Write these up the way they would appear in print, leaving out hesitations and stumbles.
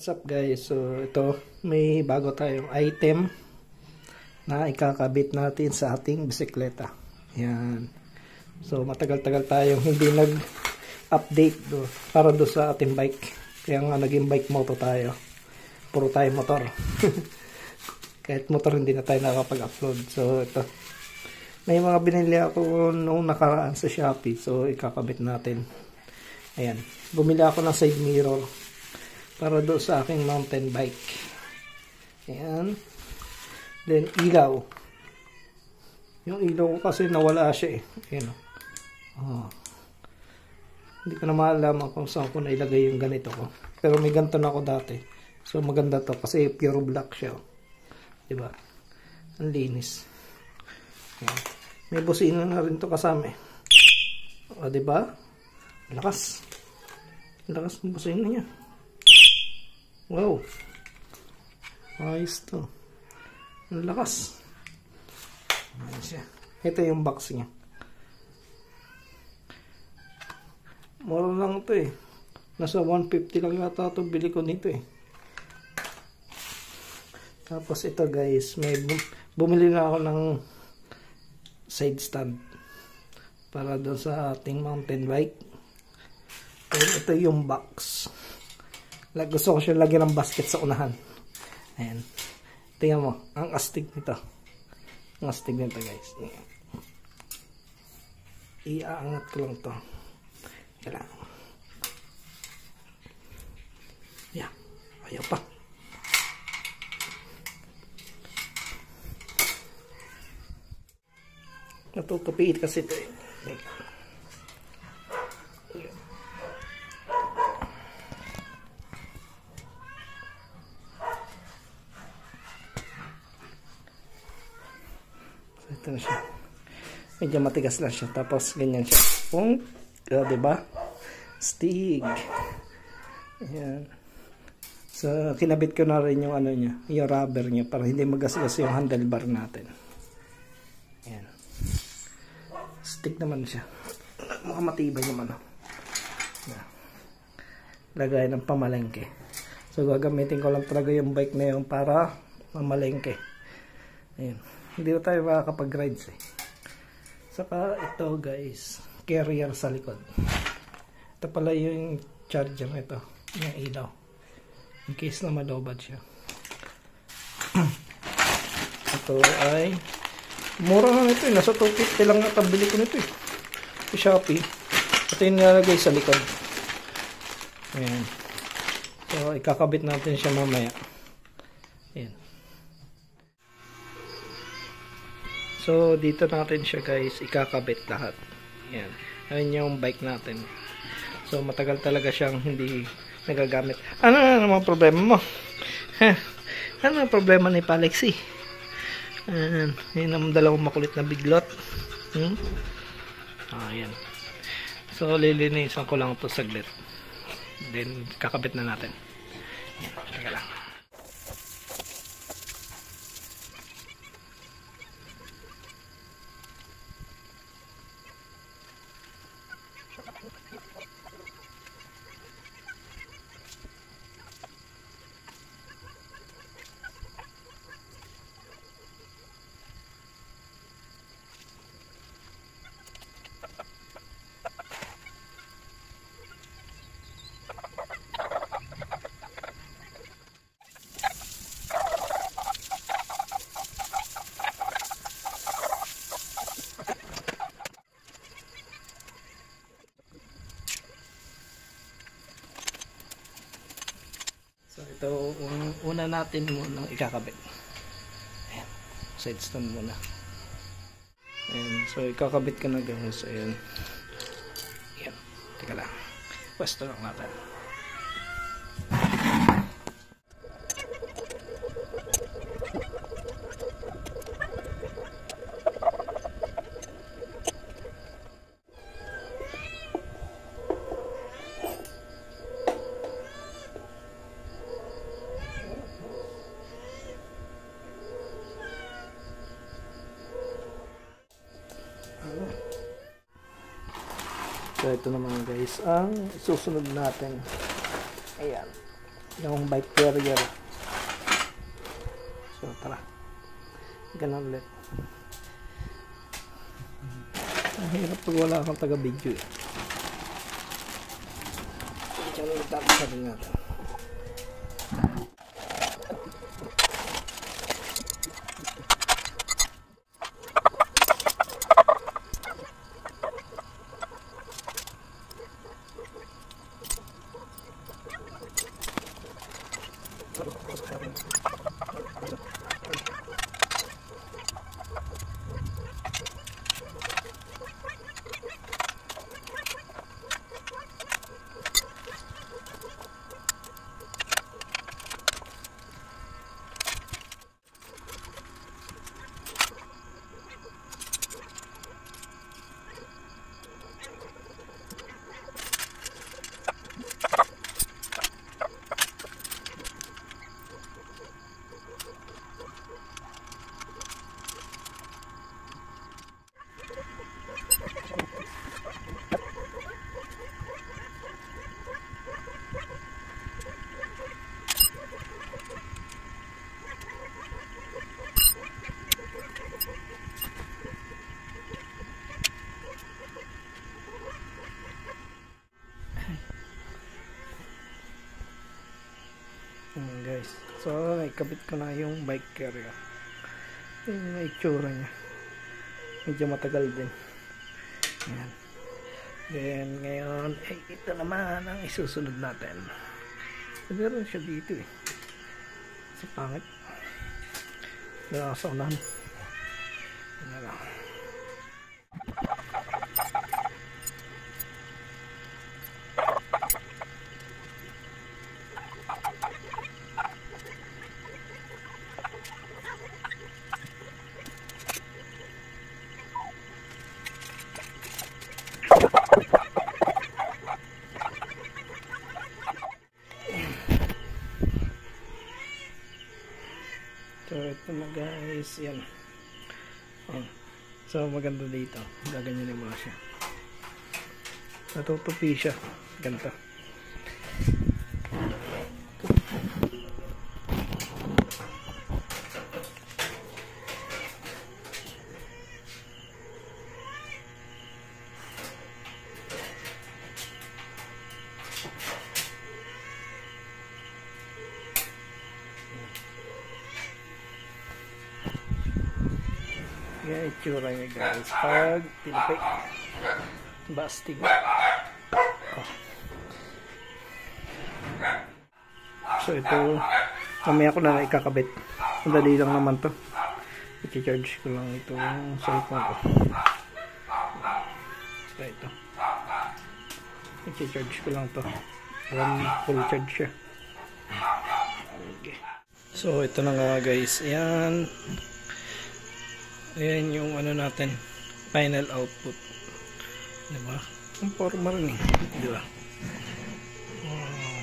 What's up guys? So ito, may bago tayong item na ikakabit natin sa ating bisikleta. Yan. So matagal-tagal tayong hindi nag-update para do sa ating bike. Kaya nga naging bike moto tayo. Puro tayo motor. Kahit motor hindi na tayo nakapag-upload. So ito. May mga binili ako noong nakaraan sa Shopee. So ikakabit natin. Ayan. Bumili ako ng side mirror para doon sa aking mountain bike. Ayan. Then ilaw. Yung ilaw ko kasi nawala siya eh. Ayan. Oh. Hindi ko na malaman kung saan ko nailagay yung ganito ko. Pero may ganito na ako dati. So maganda to kasi pure black siya. Diba? Ang linis. Ayan. May busina na rin to kasama eh. O diba? Lakas. Lakas ng busina niya. Wow. Ayos to. Ang lakas. Ayan siya. Ito yung box niya. Mura lang ito eh. Nasa 150 lang yata ito. Bili ko nito eh. Tapos ito guys. May bumili na ako ng side stand. Para doon sa ating mountain bike. And ito yung box. Gusto ko siya lagyan ng basket sa unahan. Ayan. Tingnan mo. Ang astig nito. Ang astig nito guys. Iaangat ko lang to. Kailangan. Yeah. Ayaw pa. Natutupiit kasi ito eh. Ito na siya. Medyo matigas lang siya. Tapos ganyan siya. Pung. Diba? Stig. Ayan. So kinabit ko na rin yung ano niya. Yung rubber niya. Para hindi magasgas yung handlebar natin. Ayan. Stig naman siya. Mukhang matibay naman. Ayan. Lagay ng pamalengke. So gagamitin ko lang talaga yung bike na yun para pamalengke. Ayan. Hindi na tayo makakapag-rides eh. Saka ito guys, carrier sa likod. Ito pala yung charger nito, yung ilaw. In case na malobad siya. Ito ay mura na nito eh. Nasa 250 lang natabili ko nito eh. Sa Shopee. Ito yung nalagay sa likod. Ayan. So ikakabit natin siya mamaya. Ayan. So, dito natin siya guys, ikakabit lahat. Ayan. Ayan yung bike natin. So, matagal talaga siyang hindi nagagamit. Ano naman problema mo? Ano ang problema ni Palexi? Ayan. Ayan ang dalawang makulit na biglot. Ayan. So, lilinisan ko lang ito saglit. Then, kakabit na natin. Ayan. Teka lang. So ito, una natin muna ikakabit. Ayan, side stand muna. Ayan, so ikakabit ka na guys. Ayan. Ayan, teka lang. Pwesto lang natin. So ito naman guys ang susunod natin. Ayan. yung bike carrier. So tara, ganun ulit. Ang hirap pag wala kang taga-video eh. Diyan ulit sabi natin. Guys, so ikabit ko na yung bike carrier. Yung itsura nya medyo matagal din. Ayan. Then ngayon ito naman ang isusunod natin. Meron siya dito eh, sa pangit sa unahan. Ayan lang. So ito na guys, yan. So maganda dito, gaganyanin mo siya, natutupi siya ganito. Yan itsura niya guys pag tinipay. Bastig. Oh. So ito, mamaya ko na ikakabit. Madali lang naman to. I-charge ko lang itong cellphone ko. So ito, i-charge ko lang to. Full charge siya. Okay. So ito na nga guys. Ayan. Ayan yung ano natin, final output. Diba? Ang forma rin eh. Diba? Wow.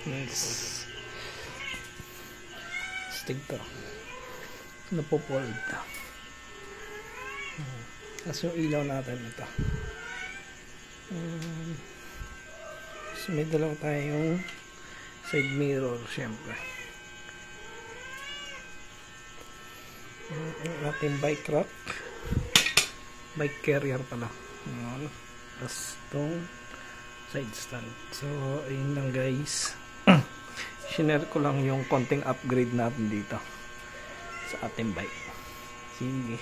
Nice. Stig to. Napopold to. Tapos yung ilaw natin ito. So may dalawa tayong side mirror syempre. Ating bike rack, bike carrier pala. Tapos itong side stand. So ayun lang guys. Shinare ko lang yung konting upgrade natin dito sa ating bike. Sige.